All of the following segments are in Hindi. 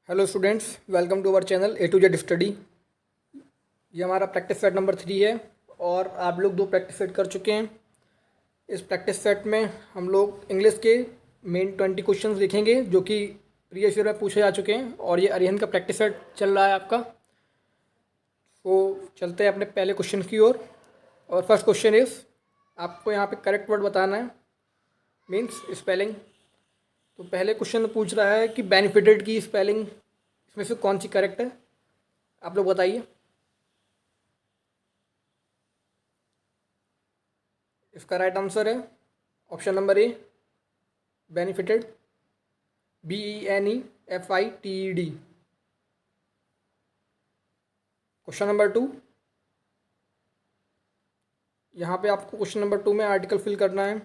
Hello students, welcome to our channel A to Z study. ये हमारा प्रैक्टिस सेट नंबर 3 है और आप लोग 2 प्रैक्टिस सेट कर चुके हैं। इस प्रैक्टिस सेट में हम लोग इंग्लिश के मेन 20 क्वेश्चंस देखेंगे जो कि प्रीवियस ईयर में पूछे जा चुके हैं और ये अरिहंत का प्रैक्टिस सेट चल रहा है आपका। तो चलते हैं अपने पहले क्वेश्चन की ओर। और फर्स्ट क्वेश्चन इज़, आपको यहाँ पे करेक्ट वर्ड बताना है, मीन्स स्पेलिंग। तो पहले क्वेश्चन में पूछ रहा है कि बेनिफिटेड की स्पेलिंग इसमें से कौन सी करेक्ट है, आप लोग बताइए। इसका राइट आंसर है option number A, benefited, BENEFITED। Question number 2, यहाँ पे आपको क्वेश्चन नंबर 2 में आर्टिकल फिल करना है।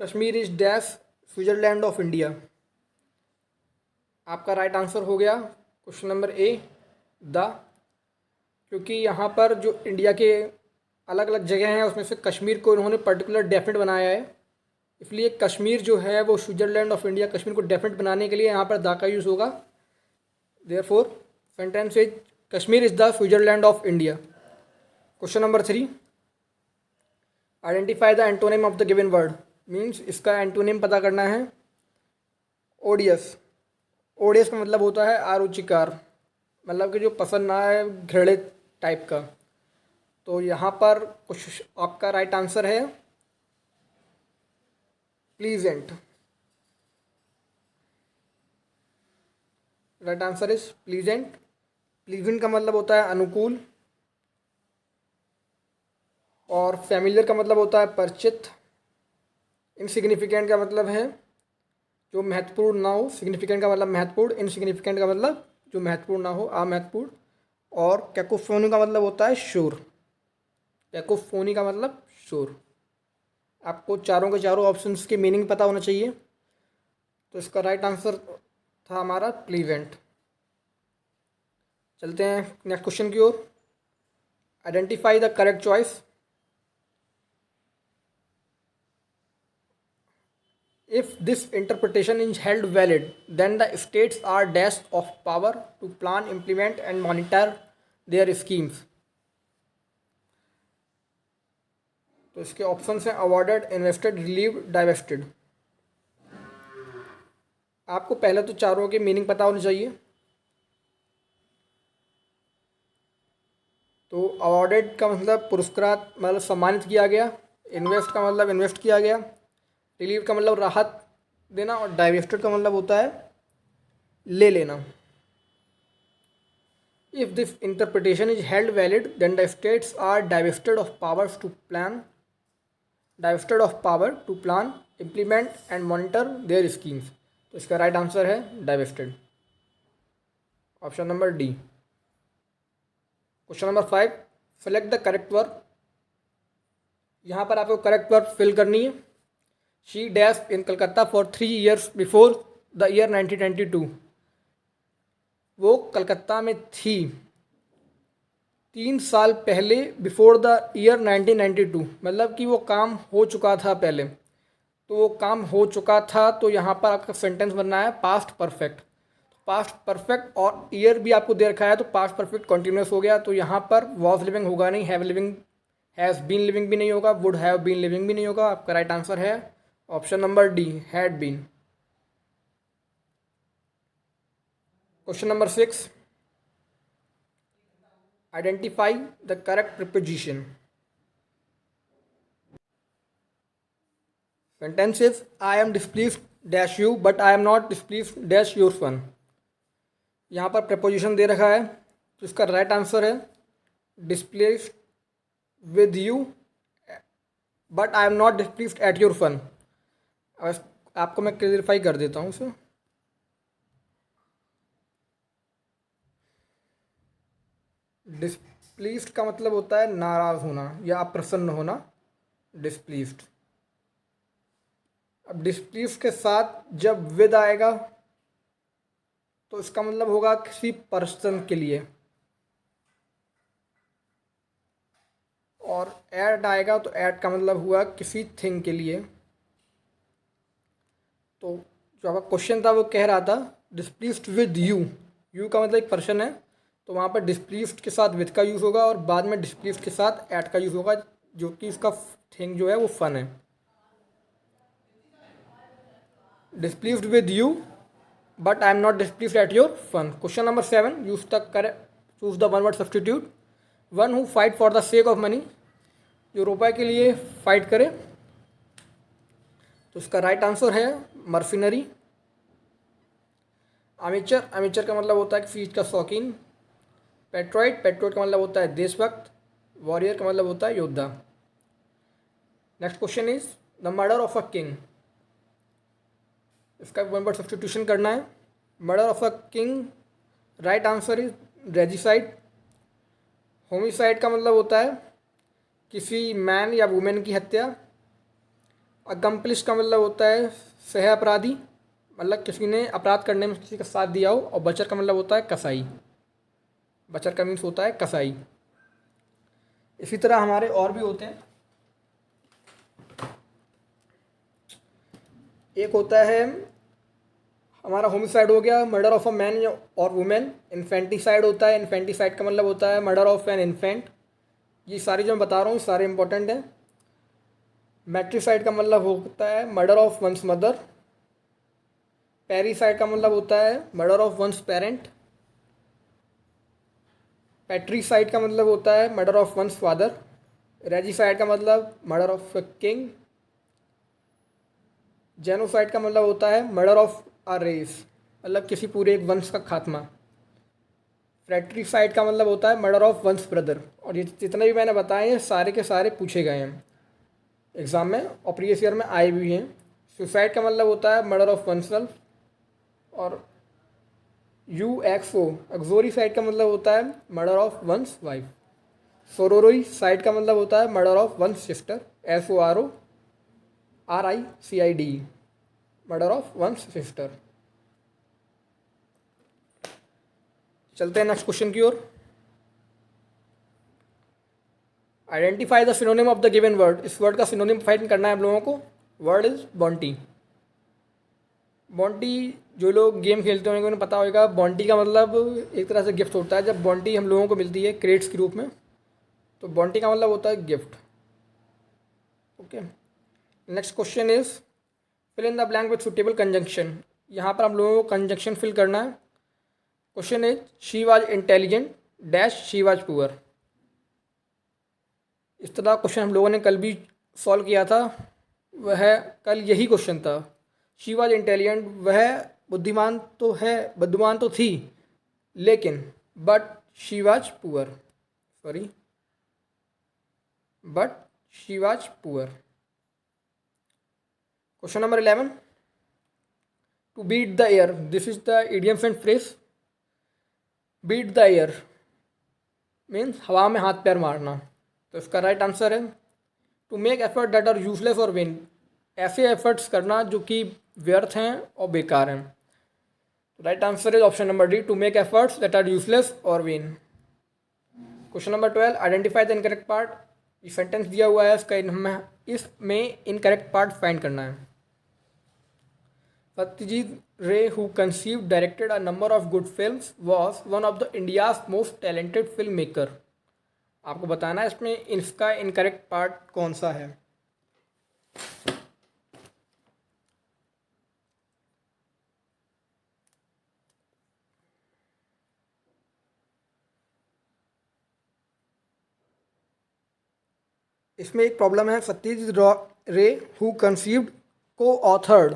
Kashmir is dash Switzerland of India. आपका राइट आंसर हो गया क्वेश्चन नंबर ए, द। क्योंकि यहाँ पर जो इंडिया के अलग अलग जगह हैं उसमें से कश्मीर को इन्होंने पर्टिकुलर डेफिनेट बनाया है, इसलिए कश्मीर जो है वो स्विट्जरलैंड ऑफ इंडिया, कश्मीर को डेफिनेट बनाने के लिए यहाँ पर द का यूज़ होगा। Therefore sentence is Kashmir is the Switzerland of India. Question number 3, identify the antonym of the given word. Means इसका एंटोनिम पता करना है। ओडियस, ओडियस का मतलब होता है आरुचिकार, मतलब कि जो पसंद ना है, घृणित टाइप का। तो यहाँ पर कुछ आपका राइट आंसर है pleasant. Right answer is pleasant. Pleasant का मतलब होता है अनुकूल, और फैमिलियर का मतलब होता है परिचित। इनसिग्निफिकेंट का मतलब है जो महत्वपूर्ण ना हो, सिग्निफिकेंट का मतलब महत्वपूर्ण, इनसिग्निफिकेंट का मतलब जो महत्वपूर्ण ना हो, अमहत्वपूर्ण। और कैकोफोनी का मतलब होता है शोर। कैकोफोनी का मतलब शोर। आपको चारों के चारों ऑप्शंस के मीनिंग पता होना चाहिए। तो इसका राइट आंसर था हमारा प्लीजेंट। चलते हैं नेक्स्ट क्वेश्चन की ओर। Identify the correct choice. If this interpretation is held valid, then the states are dashed of power to plan, implement and monitor their schemes. तो इसके ऑप्शन हैं अवॉर्डेड, इन्वेस्टेड, रिलीव्ड, डाइवेस्टेड। आपको पहले तो चारों के मीनिंग पता होनी चाहिए। तो अवॉर्डेड का मतलब पुरस्कृत, मतलब सम्मानित किया गया। इन्वेस्ट का मतलब इन्वेस्ट किया गया। रिलीव का मतलब राहत देना, और डाइवेस्टेड का मतलब होता है ले लेना। If this interpretation is held valid, then the states are divested of power to plan, implement and monitor their schemes. तो इसका राइट आंसर है divested, option number D. Question number 5, select the correct verb. यहाँ पर आपको करेक्ट वर्ब फिल करनी है। She dash in Calcutta for 3 years before the year 1922। वो कलकत्ता में थी 3 साल पहले, बिफोर द ईयर 1992, मतलब कि वो काम हो चुका था पहले। तो वो काम हो चुका था, तो यहाँ पर आपका सेंटेंस बनना है पास्ट परफेक्ट। पास्ट परफेक्ट और ईयर भी आपको दे रखा है, तो पास्ट परफेक्ट कॉन्टिन्यूस हो गया। तो यहाँ पर वॉज लिविंग होगा नहीं, have living, has been living भी नहीं होगा, वुड हैव बीन लिविंग भी नहीं होगा। आपका राइट आंसर है option number D, had been. Question number 6, identify the correct preposition. Sentence is I am displeased dash you but I am not displeased dash your son. यहाँ पर प्रपोजिशन दे रखा है, तो इसका राइट आंसर है displeased with you but I am not displeased at your fun. आपको मैं क्लियरिफाई कर देता हूँ इसे। डिस्प्लीज्ड का मतलब होता है नाराज़ होना या अप्रसन्न होना, डिस्प्लीज्ड। अब डिस्प्लीज्ड के साथ जब विद आएगा तो इसका मतलब होगा किसी पर्सन के लिए, और एट आएगा तो एट का मतलब हुआ किसी थिंग के लिए। तो जो आपका क्वेश्चन था वो कह रहा था डिस्प्लीस्ड विद यू। यू का मतलब एक पर्सन है, तो वहाँ पर डिस्प्लीस्ड के साथ विद का यूज़ होगा और बाद में डिस्प्लीस्ड के साथ एट का यूज़ होगा, जो कि इसका थिंग जो है वो फन है। Displeased with you but I am not displeased at your fun. Question number 7, use the correct, choose the one word substitute. One who fight for the sake of money, जो रुपए के लिए फाइट करे। तो इसका राइट आंसर है मर्सिनरी। अमेचर, अमेचर का मतलब होता है किसी चीज़ का शौकीन। पेट्रोइट, पेट्रोइट का मतलब होता है देशभक्त। वॉरियर का मतलब होता है योद्धा। Next question is the murder of a king. इसका वन वर्ड सब्सटीट्यूशन करना है। Murder of a king, right answer is regicide. Homicide का मतलब होता है किसी मैन या वुमेन की हत्या। अकम्पलिश का मतलब होता है सह अपराधी, मतलब किसी ने अपराध करने में किसी का साथ दिया हो। और बचर का मतलब होता है कसाई। बचर का मीन्स होता है कसाई। इसी तरह हमारे और भी होते हैं। एक होता है हमारा होमिसाइड हो गया, मर्डर ऑफ अ मैन और वुमेन। इन्फेंटिसाइड होता है, इन्फेंटिसाइड का मतलब होता है मर्डर ऑफ एन इन्फेंट। ये सारी जो मैं बता रहा हूँ सारे इंपॉर्टेंट हैं। मैट्रिसाइड का मतलब होता है murder of one's mother. Parricide का मतलब होता है murder of one's parent. Patricide का मतलब होता है murder of one's father. Regicide का मतलब मर्डर ऑफ किंग। जेनोसाइड का मतलब होता है मर्डर ऑफ अ रेस, मतलब किसी पूरे एक वंश का खात्मा। फ्रैट्रिसाइड का मतलब होता है मर्डर ऑफ वंस ब्रदर। और ये जितने भी मैंने बताए हैं सारे के सारे पूछे गए हैं एग्ज़ाम में और प्रीवियस ईयर में आए भी हैं। सुसाइड का मतलब होता है मर्डर ऑफ वन सेल्फ। और UXO एक्सोरिसाइड का मतलब होता है murder of one's wife. Sororicide का मतलब होता है murder of one's sister. SORORICID, murder of one's sister. चलते हैं नेक्स्ट क्वेश्चन की ओर। Identify the synonym of the given word. इस वर्ड का सिनोनिम फाइंड करना है हम लोगों को। Word is bounty. बॉन्टी जो लोग गेम खेलते होंगे उन्हें पता होगा। बॉन्टी का मतलब एक तरह से गिफ्ट होता है। जब बॉन्टी हम लोगों को मिलती है क्रेड्स के रूप में, तो बॉन्टी का मतलब होता है gift. Okay, next question is fill in the blank with suitable conjunction. यहाँ पर हम लोगों को कंजंक्शन फिल करना है। Question is she was intelligent dash she was poor. इस तरह क्वेश्चन हम लोगों ने कल भी सॉल्व किया था। वह कल यही क्वेश्चन था। शी वाज इंटेलिजेंट, वह बुद्धिमान तो है, बुद्धिमान तो थी, लेकिन but she was poor, sorry, but she was poor. Question number 11, to beat the air. This is the idioms and phrase. Beat the air means हवा में हाथ पैर मारना। तो इसका राइट आंसर है to make effort that are useless और विन। ऐसे एफर्ट्स करना जो कि व्यर्थ हैं और बेकार हैं। Right answer is option number D, to make efforts that are useless और win. Question number 12, identify the incorrect part. ये सेंटेंस दिया हुआ है, इसमें इनकरेक्ट पार्ट फाइंड करना है। Satyajit Ray, who conceived, directed a number of good films, was one of the India's most talented filmmaker. आपको बताना है इसमें इसका इनकरेक्ट पार्ट कौन सा है। इसमें एक प्रॉब्लम है। सत्यजीत रे हु कंसीव्ड, को ऑथर्ड,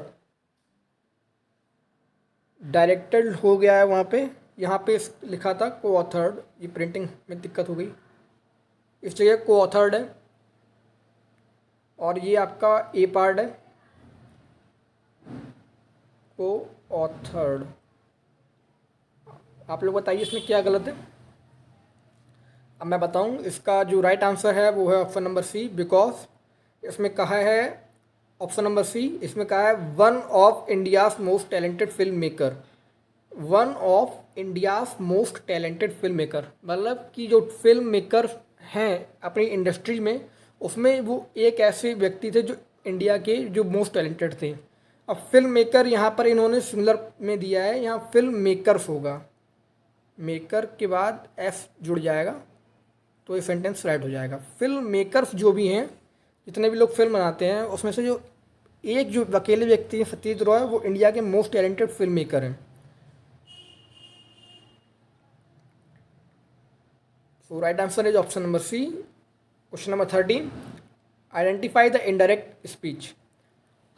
डायरेक्टेड हो गया है वहाँ पे, यहाँ पे लिखा था को ऑथर्ड। ये प्रिंटिंग में दिक्कत हो गई, इस जगह को ऑथर्ड है। और ये आपका ए पार्ट है, को ऑथर्ड। आप लोग बताइए इसमें क्या गलत है। अब मैं बताऊं, इसका जो राइट आंसर है वो है ऑप्शन नंबर सी, बिकॉज इसमें कहा है ऑप्शन नंबर सी, इसमें कहा है one of India's most talented film maker. One of India's most talented film maker मतलब कि जो फिल्म मेकर हैं अपनी इंडस्ट्री में, उसमें वो एक ऐसे व्यक्ति थे जो इंडिया के जो मोस्ट टैलेंटेड थे। अब फिल्म मेकर यहाँ पर इन्होंने सिंगुलर में दिया है, यहाँ फिल्म मेकर्स होगा, मेकर के बाद एस जुड़ जाएगा तो ये सेंटेंस राइट हो जाएगा। फिल्म मेकर्स जो भी हैं, जितने भी लोग फिल्म बनाते हैं, उसमें से जो एक जो अकेले व्यक्ति हैं सत्यजीत रॉय, वो इंडिया के मोस्ट टैलेंटेड फिल्म मेकर हैं। So right answer is option number C. Question number 13, identify the indirect speech.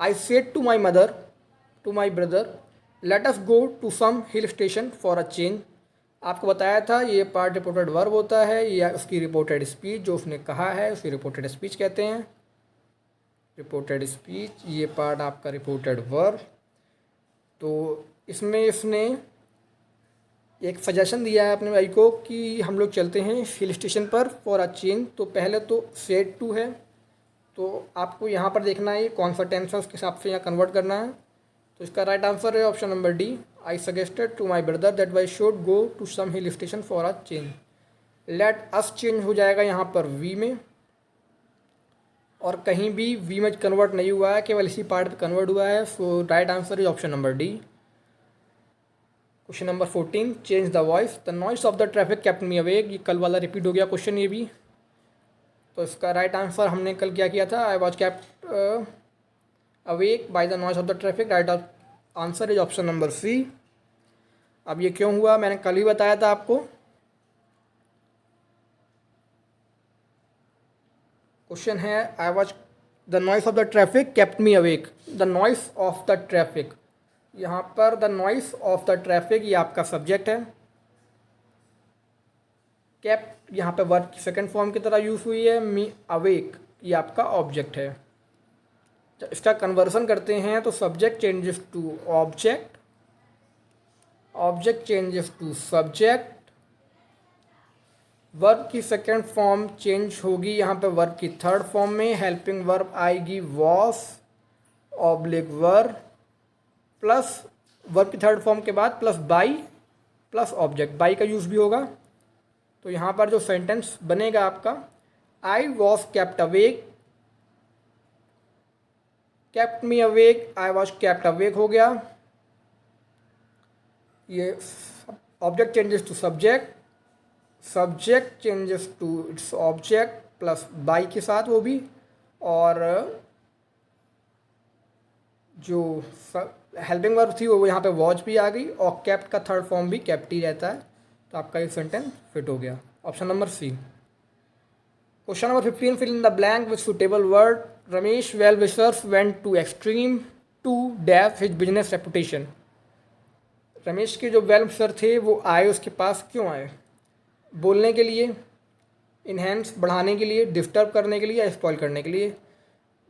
I said to my mother to my brother let us go to some hill station for a change. आपको बताया था ये पार्ट रिपोर्टेड वर्ब होता है, या उसकी रिपोर्टेड स्पीच जो उसने कहा है उसकी रिपोर्टेड स्पीच कहते हैं। रिपोर्टेड स्पीच, ये पार्ट आपका रिपोर्टेड वर्ब। तो इसमें इसने एक सजेशन दिया है अपने भाई को कि हम लोग चलते हैं हिल स्टेशन पर फॉर अ चेंज। तो पहले तो सेड टू है, तो आपको यहाँ पर देखना है कौन सा टेंस है, उसके हिसाब से यहाँ कन्वर्ट करना है। तो इसका राइट आंसर है option number D. I suggested to my brother that we should go to some hill station for a change. Let us change हो जाएगा यहाँ पर वी में, और कहीं भी वी में कन्वर्ट नहीं हुआ है, केवल इसी पार्ट पर कन्वर्ट हुआ है। So right answer is option number D. Question number 14, change the voice. The noise of the traffic kept me awake. ये कल वाला रिपीट हो गया क्वेश्चन ये भी। तो इसका राइट आंसर हमने कल क्या किया था, I was kept awake by the noise of the traffic. Right answer is option number C. अब ये क्यों हुआ, मैंने कल ही बताया था आपको। क्वेश्चन है I was the noise of the traffic kept me awake. The noise of the traffic, यहाँ पर the noise of the traffic ये आपका सब्जेक्ट है। केप्ट यहाँ पे वर्ब की सेकंड फॉर्म की तरह यूज़ हुई है। मी अवेक ये आपका ऑब्जेक्ट है। जब इसका कन्वर्सन करते हैं तो subject changes to object, object changes to subject, verb की सेकंड फॉर्म चेंज होगी यहाँ पे वर्ब की थर्ड फॉर्म में। हेल्पिंग वर्ब आएगी was oblique verb, plus verb की थर्ड फॉर्म के बाद plus by plus object, by का यूज़ भी होगा। तो यहाँ पर जो सेंटेंस बनेगा आपका, I was kept awake, kept me awake, I was kept awake हो गया। ये object changes to subject, subject changes to its object plus by के साथ वो भी, और जो हेल्पिंग वर्ब थी वो यहाँ पे वॉच भी आ गई, और केप्ट का थर्ड फॉर्म भी केप्ट ही रहता है। तो आपका ये सेंटेंस फिट हो गया, option number C. Question number 15, fill in the blank with suitable word. Ramesh well wishers went to extreme to dash his business reputation. Ramesh के जो वेल विशर थे वो आए उसके पास, क्यों आए? बोलने के लिए, इन्हेंस बढ़ाने के लिए, डिस्टर्ब करने के लिए, या स्पॉइल करने के लिए।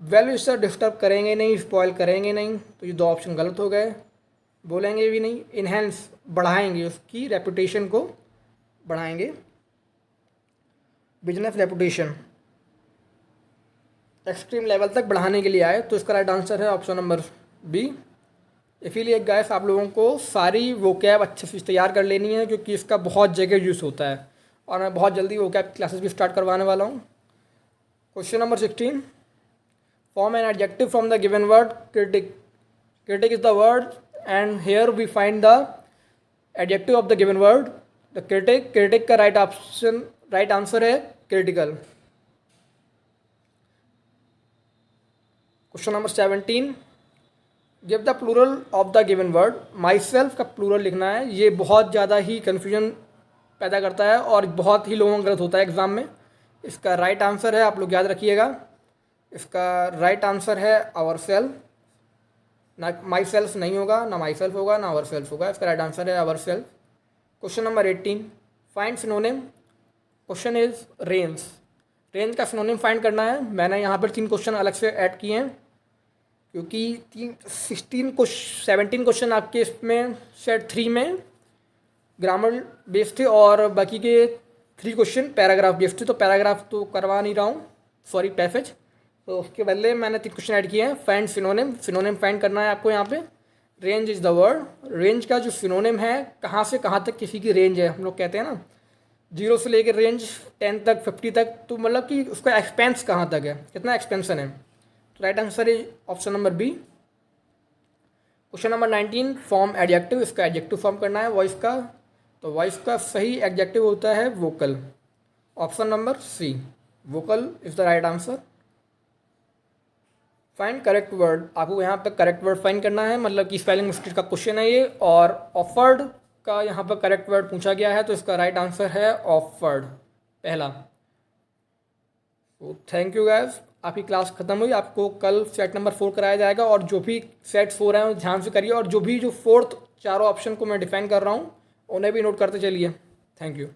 वेल विशर डिस्टर्ब करेंगे नहीं, स्पॉइल करेंगे नहीं, तो ये दो ऑप्शन गलत हो गए। बोलेंगे भी नहीं, इन्हेंस बढ़ाएंगे, उसकी रेपुटेशन को बढ़ाएंगे, बिजनेस रेपुटेशन एक्सट्रीम लेवल तक बढ़ाने के लिए आए। तो इसका राइट आंसर है ऑप्शन नंबर बी। इसीलिए गाइस आप लोगों को सारी वोकैब अच्छे से तैयार कर लेनी है, क्योंकि इसका बहुत जगह यूज़ होता है, और मैं बहुत जल्दी वोकैब क्लासेस भी स्टार्ट करवाने वाला हूँ। Question number 16, form an adjective from the given word critic. Critic is the word and here we find the adjective of the given word. The critic, critic का राइट आंसर है critical. Question number 17, give the plural of the given word. My self का प्लूरल लिखना है। ये बहुत ज़्यादा ही कन्फ्यूजन पैदा करता है और बहुत ही लोगों का गलत होता है एग्जाम में। इसका राइट आंसर है, आप लोग याद रखिएगा, इसका राइट आंसर है आवर सेल्फ। ना माई सेल्फ नहीं होगा, ना माई सेल्फ होगा, ना आवर सेल्फ होगा। इसका राइट आंसर है our self. Question number 18, find synonym. Question is range. Range का सिनोनिम फाइंड करना है। मैंने यहाँ पर 3 क्वेश्चन अलग से ऐड किए हैं, क्योंकि 17 क्वेश्चन आपके इसमें सेट 3 में ग्रामर बेस्ड थे, और बाकी के 3 क्वेश्चन पैराग्राफ बेस्ड थे। तो पैराग्राफ तो करवा नहीं रहा हूँ, सॉरी पैसेज। तो उसके बदले मैंने 3 क्वेश्चन ऐड किए हैं। फाइंड सिनोनिम, सिनोनिम फाइंड करना है आपको यहाँ पे। Range is the word. Range का जो सिनोनिम है, कहाँ से कहाँ तक किसी की रेंज है, हम लोग कहते हैं ना 0 से लेकर रेंज 10 तक 50 तक, तो मतलब कि उसका एक्सपेंस कहाँ तक है, कितना एक्सपेंसन है। तो right answer is option number B. Question number 19, form adjective, इसका एडजेक्टिव फॉर्म करना है वॉइस का। तो वॉइस का सही एडजेक्टिव होता है vocal. Option number C, vocal is the right answer. Find correct word, आपको यहाँ पर करेक्ट वर्ड फाइंड करना है, मतलब कि स्पेलिंग मिस्टेक का क्वेश्चन है ये, और ऑफर्ड का यहाँ पर करेक्ट वर्ड पूछा गया है, तो इसका राइट आंसर है ऑफर्ड, पहला। तो थैंक यू गाइस, आपकी क्लास खत्म हुई। आपको कल सेट नंबर 4 कराया जाएगा, और जो भी सेट 4 हैं वो ध्यान से करिए, और जो फोर्थ चारों ऑप्शन को मैं डिफाइन कर रहा हूँ उन्हें भी नोट करते चलिए। Thank you.